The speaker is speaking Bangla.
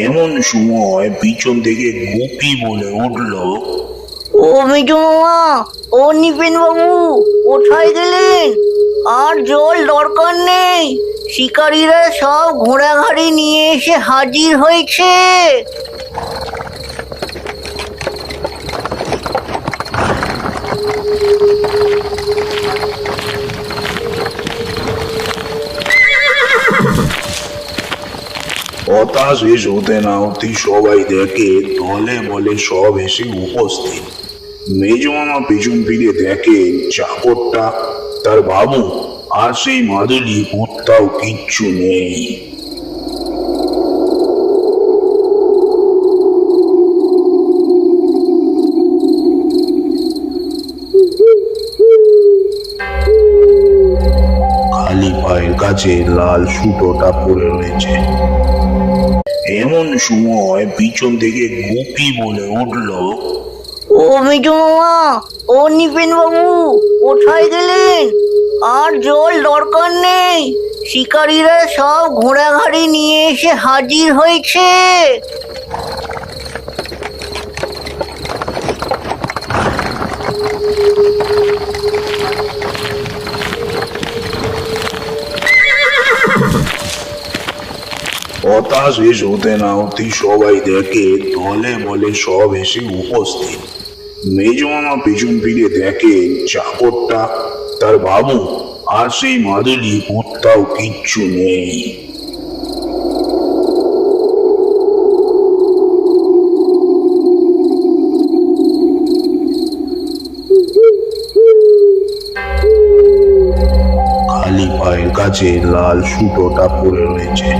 এমন সময় পিছন থেকে গুপি বলে উঠল, ও মেজো মামা, ও নিপেন বাবু, কোথায় গেলেন? আর জল দরকার নেই, শিকারীরা সব ঘোড়াঘাড়ি নিয়ে এসে হাজির হয়েছে। কথা শেষ হতে না হতেই সবাই দেখে দলে বলে সব এসে উপস্থিত। মেজো মামা পিছন ফিরে দেখে চাকরটা, তার বাবু আর সেই মাদুলি কোথাও কিচ্ছু নেই। খালি পায়ের কাছে লাল সুতোটা পড়ে রয়েছে। এমন সময় পিছন থেকে গুপি বলে উঠল, ও মেজো মামা, ও নিপেন বাবু, কোথায় গেলেন? আর জল দরকার নেই, শিকারীরা সব ঘোড়াঘাড়ি নিয়ে এসে হাজির হয়েছে। কথা শেষ হতে না হতেই সবাই দেখে দলে বলে সব এসে উপস্থিত। মেজো মামা পেছন ফিরে দেখে চাকরটা, তার বাবু আর সেই মাদুলি কোথাও কিচ্ছু নেই। খালি পায়ের কাছে লাল সুতোটা পড়ে রয়েছে।